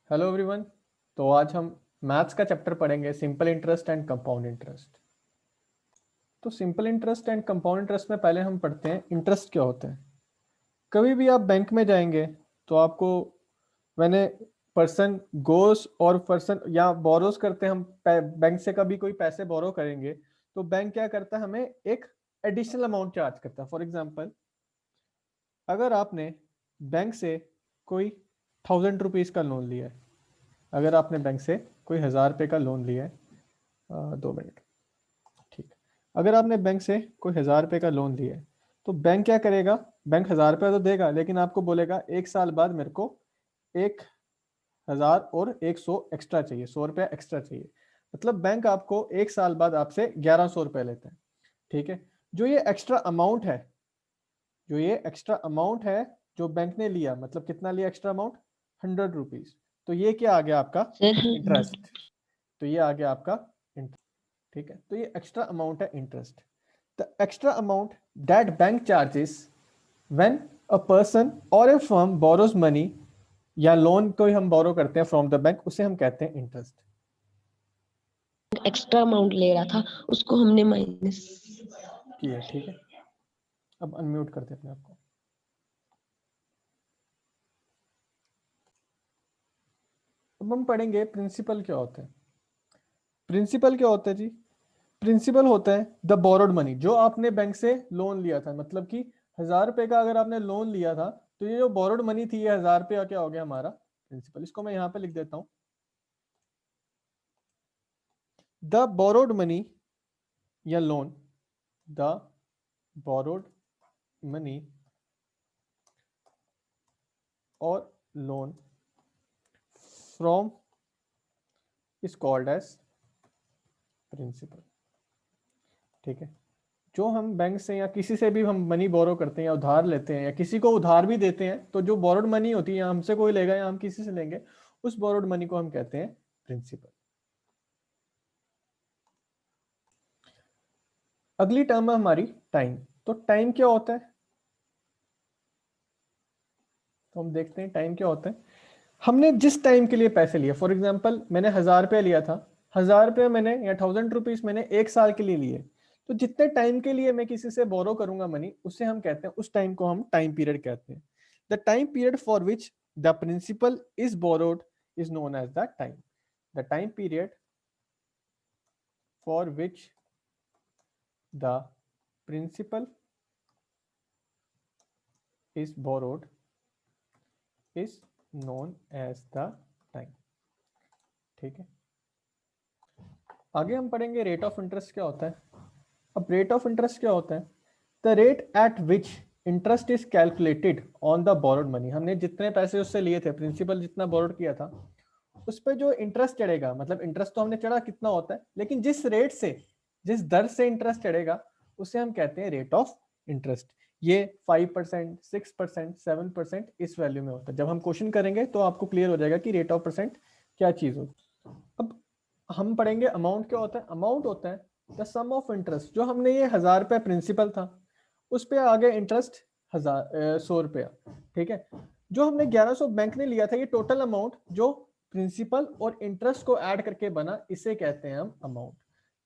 Hello everyone. तो आज हम मैथ्स का चैप्टर पढ़ेंगे, simple interest and compound interest. तो simple interest and compound interest में पहले हम पढ़ते हैं इंटरेस्ट क्या होता है। कभी भी आप बैंक में जाएंगे तो आपको व्हेन ए पर्सन गोस और पर्सन या बोरोस करते हैं, हम बैंक से कभी कोई पैसे बोरो करेंगे तो बैंक क्या करता है, हमें एक एडिशनल अमाउंट चार्ज करता है। फॉर एग्जाम्पल, अगर आपने बैंक से कोई 1000 रुपीज का लोन लिया है, अगर आपने बैंक से कोई 1000 रुपये का लोन लिया है, 2 मिनट, ठीक है। अगर आपने बैंक से कोई 1000 रुपये का लोन लिया है तो बैंक क्या करेगा, बैंक 1000 रुपया तो देगा लेकिन आपको बोलेगा 1 साल बाद मेरे को 1000 और 100 एक्स्ट्रा चाहिए, 100 रुपया एक्स्ट्रा चाहिए। मतलब बैंक आपको 1 साल बाद आपसे 1100 रुपये लेता है। ठीक है। जो ये एक्स्ट्रा अमाउंट है, जो ये एक्स्ट्रा अमाउंट है जो बैंक ने लिया, मतलब कितना लिया एक्स्ट्रा अमाउंट, 100 रुपीज। तो ये क्या आ गया आपका सर इंटरेस्ट। तो ये आ गया आपका इंटरेस्ट। ठीक है। तो ये एक्स्ट्रा अमाउंट है interest. The extra amount that bank charges when a person और ए फर्म बोरोज मनी, या लोन कोई हम बोरो करते हैं फ्रॉम द बैंक, उसे हम कहते हैं इंटरेस्ट। एक्स्ट्रा अमाउंट ले रहा था, उसको हमने माइनस किया। ठीक है। अब अनम्यूट करते हैं अपने आप को। अब हम पढ़ेंगे प्रिंसिपल क्या होता है। प्रिंसिपल क्या होता है जी? प्रिंसिपल होता है द बोरोड मनी, जो आपने बैंक से लोन लिया था। मतलब कि 1000 रुपये का अगर आपने लोन लिया था तो ये जो बोरोड मनी थी, ये 1000 रुपया क्या हो गया हमारा प्रिंसिपल। इसको मैं यहाँ पे लिख देता हूँ, द बोरोड मनी या लोन, द बोरोड मनी और loan from is called as principal. ठीक है। जो हम बैंक से या किसी से भी हम मनी बोरो करते हैं या उधार लेते हैं या किसी को उधार भी देते हैं, तो जो बोरोड मनी होती है, या हमसे कोई लेगा या हम किसी से लेंगे, उस बोरोड मनी को हम कहते हैं प्रिंसिपल। अगली टर्म है हमारी टाइम। तो टाइम क्या होता है, तो हम देखते हैं टाइम क्या होता है। हमने जिस टाइम के लिए पैसे लिए, फॉर एग्जाम्पल मैंने 1000 रुपया लिया था, 1000 रुपया मैंने या 1000 रुपीज मैंने 1 साल के लिए लिए, तो जितने टाइम के लिए मैं किसी से बोरो करूंगा मनी, उससे हम कहते हैं, उस टाइम को हम टाइम पीरियड कहते हैं। The time period for which the principal is borrowed is known as the time. The time period for which the principal is borrowed is known as the time। ठीक है। आगे हम पढ़ेंगे rate of interest क्या होता है। अब rate of interest क्या होता है, the rate at which interest is calculated on the borrowed money. हमने जितने पैसे उससे लिए थे, प्रिंसिपल जितना बोरोड किया था, उस पर जो इंटरेस्ट चढ़ेगा, मतलब इंटरेस्ट तो हमने चढ़ा कितना होता है, लेकिन जिस रेट से, जिस दर से इंटरेस्ट चढ़ेगा, उसे हम कहते हैं रेट ऑफ इंटरेस्ट। ये 5%, 6%, 7% इस वैल्यू में होता है। जब हम क्वेश्चन करेंगे तो आपको क्लियर हो जाएगा कि रेट ऑफ परसेंट क्या चीज होती है। अब हम पढ़ेंगे अमाउंट क्या होता है। अमाउंट होता है द सम ऑफ इंटरेस्ट। जो हमने ये 1000 रुपया प्रिंसिपल था, उस पे आगे इंटरेस्ट 100 रुपया। ठीक है। जो हमने 1100 बैंक ने लिया था, ये टोटल अमाउंट जो प्रिंसिपल और इंटरेस्ट को ऐड करके बना, इसे कहते हैं हम amount.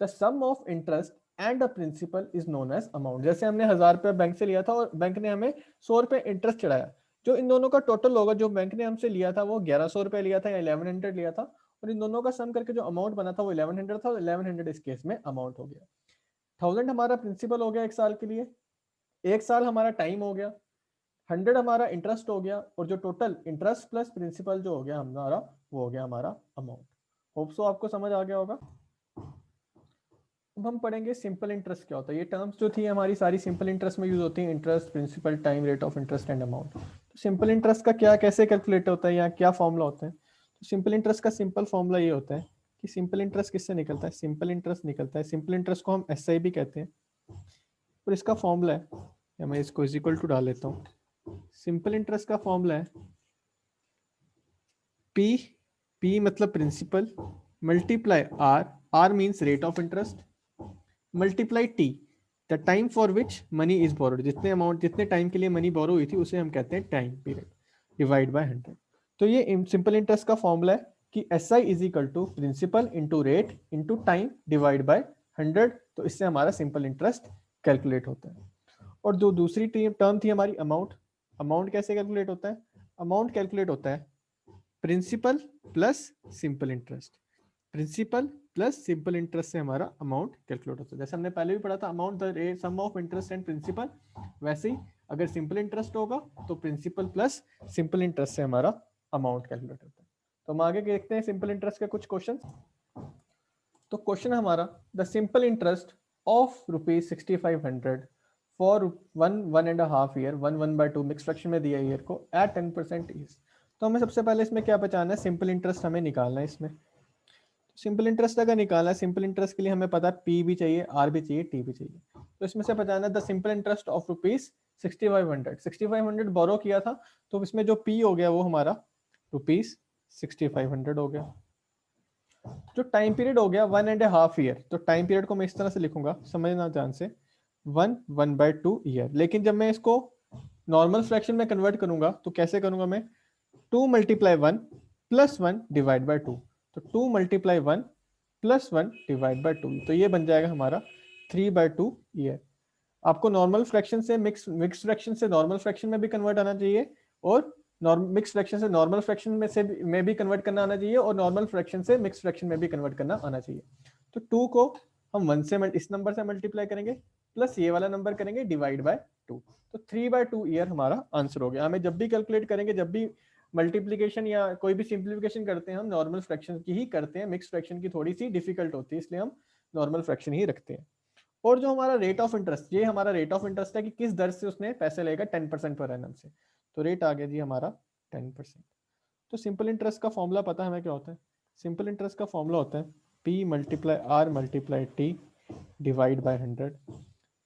The sum of interest and the principal is known as amount. जैसे हमने 1000 रुपया बैंक से लिया था और बैंक ने हमें 100 रुपये इंटरेस्ट चढ़ाया, जो इन दोनों का टोटल होगा, जो बैंक ने हमसे लिया था वो 1100 रुपये लिया था या 1100 लिया था, और इन दोनों का सम करके जो अमाउंट बना था वो 1100 था, 1100 इस केस में अमाउंट हो गया। 1000 हमारा प्रिंसिपल हो गया 1 साल के लिए, 1 साल हमारा टाइम हो गया, 100 हमारा इंटरेस्ट हो गया, और जो टोटल इंटरेस्ट प्लस प्रिंसिपल जो हो गया हमारा, वो हो गया हमारा अमाउंट। होप सो आपको समझ आ गया होगा। अब हम पढ़ेंगे सिंपल इंटरेस्ट क्या होता है। ये टर्म्स जो थी हमारी सारी सिंपल इंटरेस्ट में यूज होती है, interest, principal, time, rate of interest and amount. तो सिंपल इंटरेस्ट का क्या, कैसे कैलकुलेट होता है या क्या फॉर्मूला होता है। तो सिंपल इंटरेस्ट का सिंपल फॉर्मूला ये होता है कि सिंपल इंटरेस्ट किससे निकलता है, सिंपल इंटरेस्ट निकलता है, सिंपल इंटरेस्ट को हम एसआई भी कहते हैं, और इसका फॉर्मूला है, या मैं इसको इज इक्वल टू डाल लेता हूँ। सिंपल इंटरेस्ट का फॉर्मूला है पी, पी मतलब principal, multiply R, R means rate of interest, multiply T, the time for which money is borrowed. जितने अमाउंट, जितने टाइम के लिए मनी बोरो हुई थी, उसे हम कहते हैं टाइम पीरियड, डिवाइड बाय 100। तो ये सिंपल इंटरेस्ट का फॉर्मूला है कि SI is equal to principal into rate into time divide by 100। तो इससे हमारा सिंपल इंटरेस्ट कैलकुलेट होता है। और जो दूसरी टर्म थी हमारी अमाउंट, अमाउंट कैसे कैलकुलेट होता है? अमाउंट कैलकुलेट होता है principal plus simple interest. Principal plus simple interest से हमारा अमाउंट कैलकुलेट होता है। जैसे हमने पहले भी पढ़ा था amount the sum of interest and principal, वैसे ही अगर सिंपल इंटरेस्ट होगा तो प्रिंसिपल प्लस सिंपल इंटरेस्ट से हमारा अमाउंट कैलकुलेट होता है। तो हम आगे देखते हैं सिंपल इंटरेस्ट के कुछ क्वेश्चन। तो क्वेश्चन हमारा the simple interest of ₹6500 for 1.5 year 1/2 mix fraction में दिया ईयर को एट 10% इज। तो हमें सबसे पहले इसमें क्या बचाना है? सिंपल इंटरेस्ट हमें निकालना है इसमें। सिंपल इंटरेस्ट अगर निकालना है, सिंपल इंटरेस्ट के लिए हमें पता है पी भी चाहिए, आर भी चाहिए, टी भी चाहिए। तो इसमें से बचाना द सिंपल इंटरेस्ट ऑफ ₹6500 बोरो किया था, तो इसमें जो पी हो गया वो हमारा ₹6500 हो गया। जो टाइम पीरियड हो गया 1.5 ईयर, तो टाइम पीरियड को मैं इस तरह से लिखूंगा, समझना ध्यान से, 1/2 ईयर। लेकिन जब मैं इसको नॉर्मल फ्रैक्शन में कन्वर्ट करूंगा तो कैसे करूंगा मैं? 2 × 1 + 1 डिवाइड बाय 2। तो 2 × 1 + 1 डिवाइड बाय 2, तो ये बन जाएगा हमारा 3/2 ईयर। आपको नॉर्मल फ्रैक्शन से मिक्स फ्रैक्शन से नॉर्मल फ्रैक्शन में भी कन्वर्ट आना चाहिए, और मिक्स फ्रैक्शन से नॉर्मल फ्रैक्शन में भी कन्वर्ट करना आना चाहिए, और नॉर्मल फ्रैक्शन से मिक्स फ्रैक्शन में भी कन्वर्ट करना आना चाहिए। तो 2 को हम 1 से इस नंबर से मल्टीप्लाई करेंगे, प्लस ये वाला नंबर करेंगे डिवाइड बाय 2। तो 3/2 ईयर हमारा आंसर हो गया। हमें जब भी कैलकुलेट करेंगे, जब भी मल्टीप्लीकेशन या कोई भी सिंप्लीफिकेशन करते हैं, हम नॉर्मल फ्रैक्शन की ही करते हैं। मिक्स फ्रैक्शन की थोड़ी सी डिफिकल्ट होती है, इसलिए हम नॉर्मल फ्रैक्शन ही रखते हैं। और जो हमारा रेट ऑफ इंटरेस्ट, ये हमारा रेट ऑफ इंटरेस्ट है कि किस दर से उसने पैसे लेगा, 10% पर एनम से। तो रेट आ गया जी हमारा 10%। तो सिंपल इंटरेस्ट का फॉर्मूला पता है हमें क्या होता है? सिंपल इंटरेस्ट का फॉर्मूला होता है P × R × T divide by 100।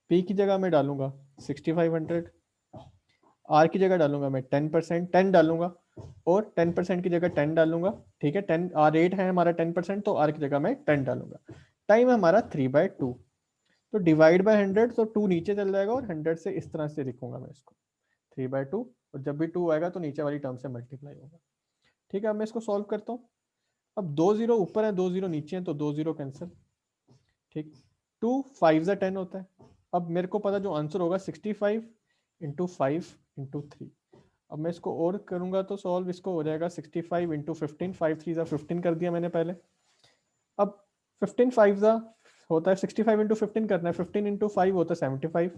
P की जगह मैं डालूंगा 6500, R की जगह डालूंगा मैं 10%, 10 डालूंगा, और 10% की जगह 10 डालूंगा। ठीक है, 10 रेट है हमारा 10%, तो R की जगह मैं 10 डालूंगा। टाइम हमारा 3/2, तो डिवाइड बाय 100, तो 2 नीचे चल जाएगा, और 100 से इस तरह से लिखूंगा मैं इसको 3/2, और जब भी 2 आएगा तो नीचे वाली टर्म से मल्टीप्लाई होगा। ठीक है, अब मैं इसको सॉल्व करता हूँ। अब 2 0 ऊपर है, 2 0 नीचे हैं, तो 2 0 कैंसिल। ठीक, 2 5 10 होता है। अब मेरे को पता जो आंसर होगा 65 × 5 × 3। अब मैं इसको और करूंगा तो सॉल्व, इसको हो जाएगा 65 × 15, 5 3 15 कर दिया मैंने पहले। अब 15 5 होता है 65 × 15 करना है, 15 × 5 होता है 75,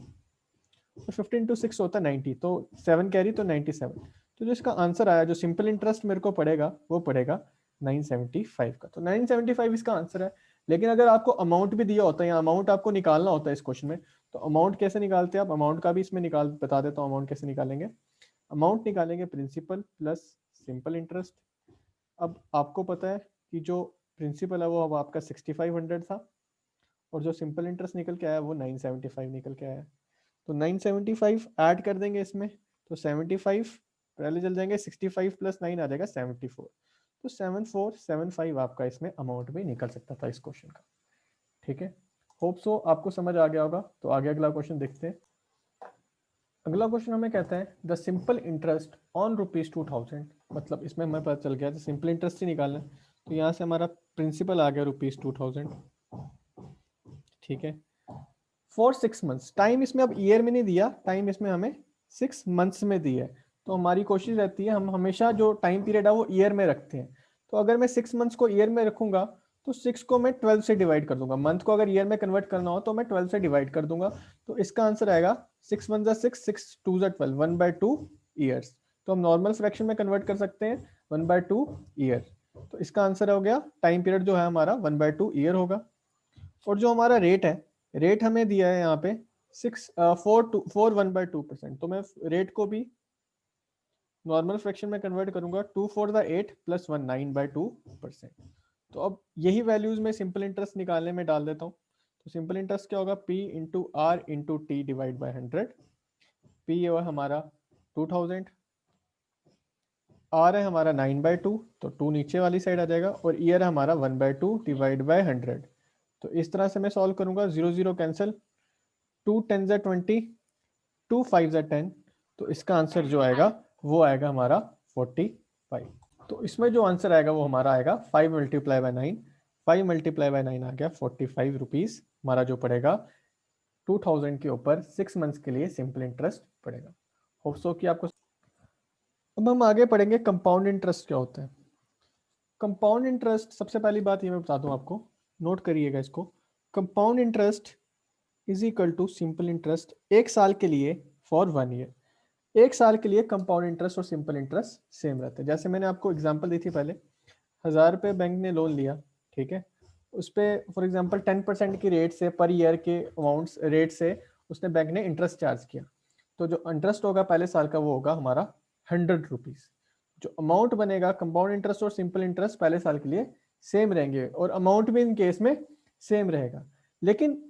तो 15 × 6 होता है 90, तो 7 कैरी तो 97। तो जो इसका आंसर आया, जो सिंपल इंटरेस्ट मेरे को पड़ेगा, वो पड़ेगा 975 का। तो 975 इसका आंसर है। लेकिन अगर आपको अमाउंट भी दिया होता है, या अमाउंट आपको निकालना होता है इस क्वेश्चन में, तो अमाउंट कैसे निकालते हैं आप? अमाउंट का भी इसमें बता देता हूँ अमाउंट कैसे निकालेंगे। अमाउंट निकालेंगे प्रिंसिपल प्लस सिंपल इंटरेस्ट। अब आपको पता है कि जो प्रिंसिपल है वो अब आपका 6500 था, और जो सिंपल इंटरेस्ट निकल के आया वो 975 निकल के आया। तो 975 ऐड कर देंगे इसमें, तो 75 पहले चल जाएंगे, 65 + 9 आ जाएगा 74। तो 7475 आपका इसमें अमाउंट भी निकल सकता था इस क्वेश्चन का। ठीक है, होप सो आपको समझ आ गया होगा। तो आगे अगला क्वेश्चन देखते हैं। अगला क्वेश्चन हमें कहता है द सिंपल इंटरेस्ट ऑन ₹2000। मतलब इसमें हमें पता चल गया सिंपल इंटरेस्ट ही निकालना है, तो यहाँ से हमारा प्रिंसिपल आ गया ₹2000। ठीक है, फॉर 6 मंथ्स। टाइम इसमें अब ईयर में नहीं दिया, टाइम इसमें हमें 6 मंथ्स में दिया है। तो हमारी कोशिश रहती है हम हमेशा जो टाइम पीरियड है वो ईयर में रखते हैं। तो अगर मैं 6 मंथ्स को ईयर में रखूंगा, तो 6 को मैं 12 से डिवाइड कर दूंगा। मंथ को अगर ईयर में कन्वर्ट करना हो तो मैं 12 से डिवाइड कर दूंगा। तो इसका आंसर आएगा 6 1 6, 6 2 12, 1/2 ईयर्स। तो हम नॉर्मल फ्रैक्शन में कन्वर्ट कर सकते हैं 1/2 ईयर। तो इसका आंसर हो गया, टाइम पीरियड जो है हमारा 1/2 ईयर होगा। और जो हमारा रेट है, रेट हमें दिया है यहाँ पे 4 1/2%। तो मैं रेट को भी नॉर्मल फ्रैक्शन में कन्वर्ट करूंगा, 2 4 8 + 1 9/2%। तो अब यही वैल्यूज में सिंपल इंटरेस्ट निकालने में डाल देता हूँ। तो सिंपल इंटरेस्ट क्या होगा? P × R × T divide by 100। P ये हमारा 2000, R है हमारा 9/2, तो 2 नीचे वाली साइड आ जाएगा, और ईयर हमारा 1/2 डिवाइड बाय 100। तो इस तरह से मैं सॉल्व करूंगा, 0 0 कैंसिल, 2 10 20, 2 5 10। तो इसका आंसर जो आएगा वो आएगा हमारा 45। तो इसमें जो आंसर आएगा वो हमारा आएगा 5 मल्टीप्लाई बाय 9, 5 मल्टीप्लाई बाय 9 आ गया 45 रुपीज हमारा जो पड़ेगा 2000 के ऊपर 6 मंथ्स के लिए सिंपल इंटरेस्ट पड़ेगा। होप सो कि आपको। अब हम आगे पढ़ेंगे कंपाउंड इंटरेस्ट क्या होता है। कंपाउंड इंटरेस्ट, सबसे पहली बात ये मैं बता दूं आपको, नोट करिएगा इसको। Compound interest is equal to simple interest एक साल के लिए फॉर 1 ईयर। एक साल के लिए कंपाउंड इंटरेस्ट और सिंपल इंटरेस्ट सेम रहते हैं। जैसे मैंने आपको एग्जांपल दी थी पहले, 1000 रुपये बैंक ने लोन लिया, ठीक है, उस पर फॉर एग्जांपल 10% की रेट से पर ईयर के अमाउंट्स रेट से उसने बैंक ने इंटरेस्ट चार्ज किया, तो जो इंटरेस्ट होगा पहले साल का वो होगा हमारा 100 रुपीज। जो अमाउंट बनेगा, कंपाउंड इंटरेस्ट और सिंपल इंटरेस्ट पहले साल के लिए सेम रहेंगे और अमाउंट भी इन केस में सेम रहेगा। लेकिन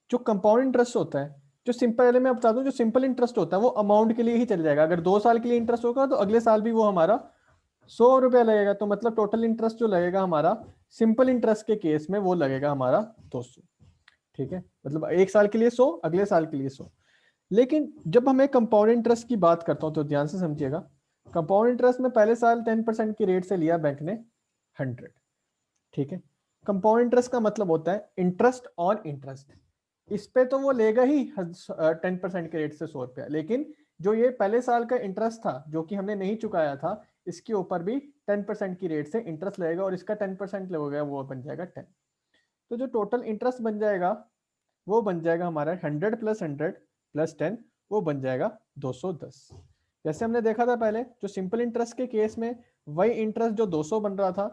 जो कंपाउंड इंटरेस्ट होता है, जो सिंपल, मैं बता दूं, जो सिंपल इंटरेस्ट होता है वो अमाउंट के लिए ही चल जाएगा। अगर 2 साल के लिए इंटरेस्ट होगा तो अगले साल भी वो हमारा 100 रुपया लगेगा। तो मतलब टोटल इंटरेस्ट जो लगेगा हमारा सिंपल इंटरेस्ट के केस में वो लगेगा हमारा 200, ठीक है, मतलब एक साल के लिए 100, अगले साल के लिए 100। लेकिन जब हमें कंपाउंड इंटरेस्ट की बात करता हूं तो ध्यान से समझिएगा, कंपाउंड इंटरेस्ट में पहले साल 10% की रेट से लिया बैंक ने 100, ठीक है। कंपाउंड इंटरेस्ट का मतलब होता है इंटरेस्ट ऑन इंटरेस्ट। इस पे तो वो लेगा ही 10% के रेट से 100 रुपया, लेकिन जो ये पहले साल का इंटरेस्ट था जो कि हमने नहीं चुकाया था, इसके ऊपर भी 10% की रेट से इंटरेस्ट लगेगा और इसका 10% लगेगा, वो बन जाएगा 10। तो जो टोटल इंटरेस्ट बन जाएगा वो बन जाएगा हमारा 100 प्लस 100 प्लस 10, वो बन जाएगा 210। जैसे हमने देखा था पहले, जो सिंपल इंटरेस्ट के केस में वही इंटरेस्ट जो 200 बन रहा था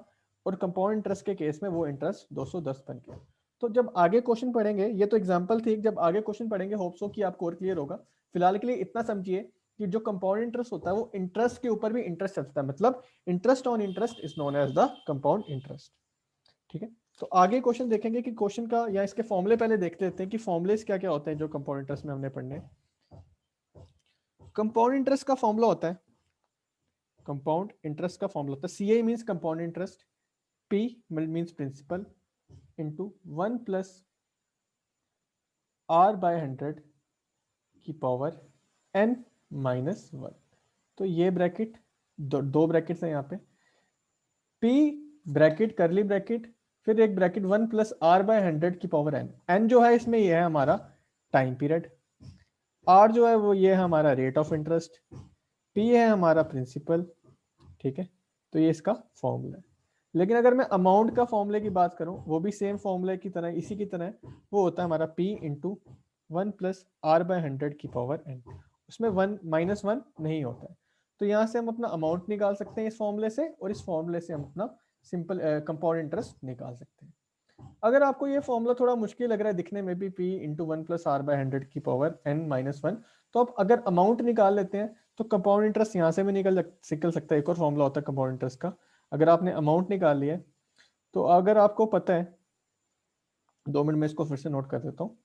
और कंपाउंड इंटरेस्ट के केस में वो इंटरेस्ट 210 बन गया। तो जब आगे क्वेश्चन पढ़ेंगे, ये तो एग्जांपल थी, जब आगे क्वेश्चन पढ़ेंगे होप सो कि आपको और क्लियर होगा। फिलहाल के लिए इतना समझिए कि जो कंपाउंड इंटरेस्ट होता है वो इंटरेस्ट के ऊपर भी इंटरेस्ट चलता है, मतलब interest on interest is known as the compound interest, ठीक है। तो आगे क्वेश्चन देखेंगे कि क्वेश्चन का या इसके फॉर्मूले पहले देख लेते हैं कि फॉर्मूलेस क्या क्या होते हैं जो कंपाउंड इंटरेस्ट में हमने पढ़ने। कंपाउंड इंटरेस्ट का फॉर्मूला होता है, कंपाउंड इंटरेस्ट का फॉर्मूला होता है CI means compound interest, P means principal into 1 plus R by 100 की पावर n माइनस 1। तो ये ब्रैकेट दो ब्रैकेट्स हैं यहाँ पे, P ब्रैकेट करली ब्रैकेट, फिर एक ब्रैकेट 1 प्लस R बाय 100 की पावर n। n जो है इसमें ये है हमारा टाइम पीरियड, R जो है वो ये है हमारा रेट ऑफ इंटरेस्ट, P है हमारा प्रिंसिपल, ठीक है। तो ये इसका फॉर्मूला है। लेकिन अगर मैं अमाउंट का फॉर्मूले की बात करूं, वो भी सेम फॉर्मूले की तरह, इसी की तरह, वो होता है हमारा P into 1 plus R by 100 की पावर n। उसमें 1 माइनस 1 नहीं होता है। तो यहाँ से हम अपना अमाउंट निकाल सकते हैं इस फॉर्मूले से, और इस फॉर्मूले से हम अपना सिंपल कंपाउंड इंटरेस्ट निकाल सकते हैं। अगर आपको ये फॉर्मूला थोड़ा मुश्किल लग रहा है दिखने में भी, P into 1 plus R by 100 की पावर n माइनस 1, तो आप अगर अमाउंट निकाल लेते हैं तो कंपाउंड इंटरेस्ट यहाँ से भी निकल सकता है। एक और फॉर्मूला होता है कंपाउंड इंटरेस्ट का, अगर आपने अमाउंट निकाल लिया है तो अगर आपको पता है, 2 मिनट में इसको फिर से नोट कर देता हूँ,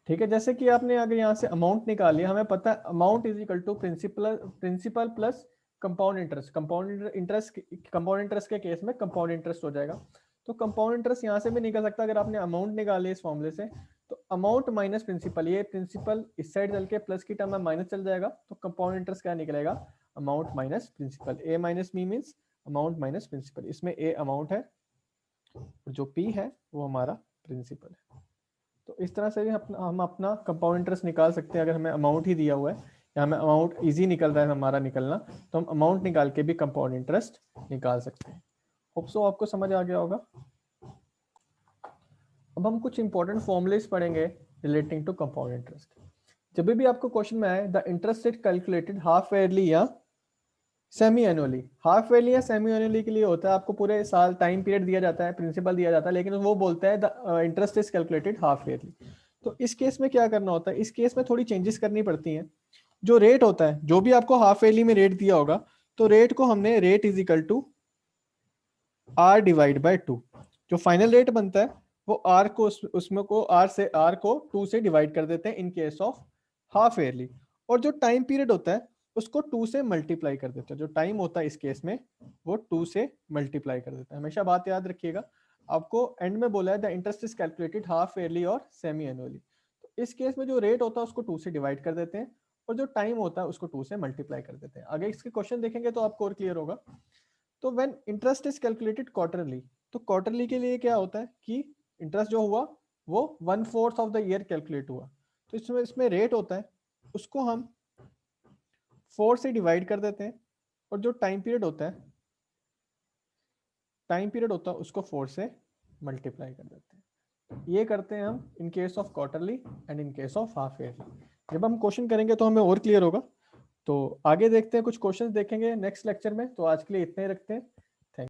ठीक है। जैसे कि आपने अगर यहाँ से अमाउंट निकाल लिया, हमें पता है amount is equal to principal plus compound interest. Compound interest के केस में कंपाउंड इंटरेस्ट हो जाएगा। तो कंपाउंड इंटरेस्ट यहाँ से भी निकल सकता है अगर आपने अमाउंट निकाल लिया इस फॉर्मूले से, तो अमाउंट माइनस प्रिंसिपल, ये प्रिंसिपल इस साइड चल के प्लस की टर्म में माइनस चल जाएगा, तो कंपाउंड इंटरेस्ट क्या निकलेगा, amount minus principal. A minus B means amount minus principal. इसमें ए अमाउंट है और जो पी है वो हमारा प्रिंसिपल है। तो इस तरह से भी हम अपना कंपाउंड इंटरेस्ट निकाल सकते हैं। अगर हमें अमाउंट ही दिया हुआ है या हमें अमाउंट इजी निकल रहा है हमारा निकलना, तो हम अमाउंट निकाल के भी कंपाउंड इंटरेस्ट निकाल सकते हैं। होप सो आपको समझ आ गया होगा। अब हम कुछ इंपॉर्टेंट फॉर्मुलेस पढ़ेंगे रिलेटिंग टू कंपाउंड इंटरेस्ट। जब भी आपको क्वेश्चन में आए the interest rate calculated half yearly या सेमी एनुअली, हाफ ईयरली या सेमी एनुअली के लिए होता है आपको पूरे साल टाइम पीरियड दिया जाता है, प्रिंसिपल दिया जाता है, लेकिन वो बोलता है the interest is calculated half yearly. तो इस केस में क्या करना होता है, इस केस में थोड़ी चेंजेस करनी पड़ती हैं। जो रेट होता है, जो भी आपको हाफ ईयरली में रेट दिया होगा, तो रेट को हमने rate is equal to R divide by 2, जो फाइनल रेट बनता है वो R को उसमें को R को 2 से डिवाइड कर देते हैं in case of half yearly, और जो टाइम पीरियड होता है उसको 2 से मल्टीप्लाई कर देते हैं। जो टाइम होता है इस केस में वो 2 से मल्टीप्लाई कर देता है। हमेशा बात याद रखिएगा, आपको एंड में बोला है the interest is calculated half yearly और सेमी एनुअली। तो इस केस में जो रेट होता है उसको 2 से डिवाइड कर देते हैं और जो टाइम होता है उसको 2 से मल्टीप्लाई कर देते हैं। आगे इसके क्वेश्चन देखेंगे तो आपको और क्लियर होगा। तो when interest is calculated quarterly, तो क्वार्टरली के लिए क्या होता है कि इंटरेस्ट जो हुआ वो 1/4 ऑफ द ईयर कैलकुलेट हुआ, तो इसमें रेट होता है उसको हम 4 से डिवाइड कर देते हैं, और जो टाइम पीरियड होता है उसको 4 से मल्टीप्लाई कर देते हैं। ये करते हैं हम in case of quarterly and in case of half yearly. जब हम क्वेश्चन करेंगे तो हमें और क्लियर होगा। तो आगे देखते हैं, कुछ क्वेश्चंस देखेंगे नेक्स्ट लेक्चर में। तो आज के लिए इतना ही रखते हैं।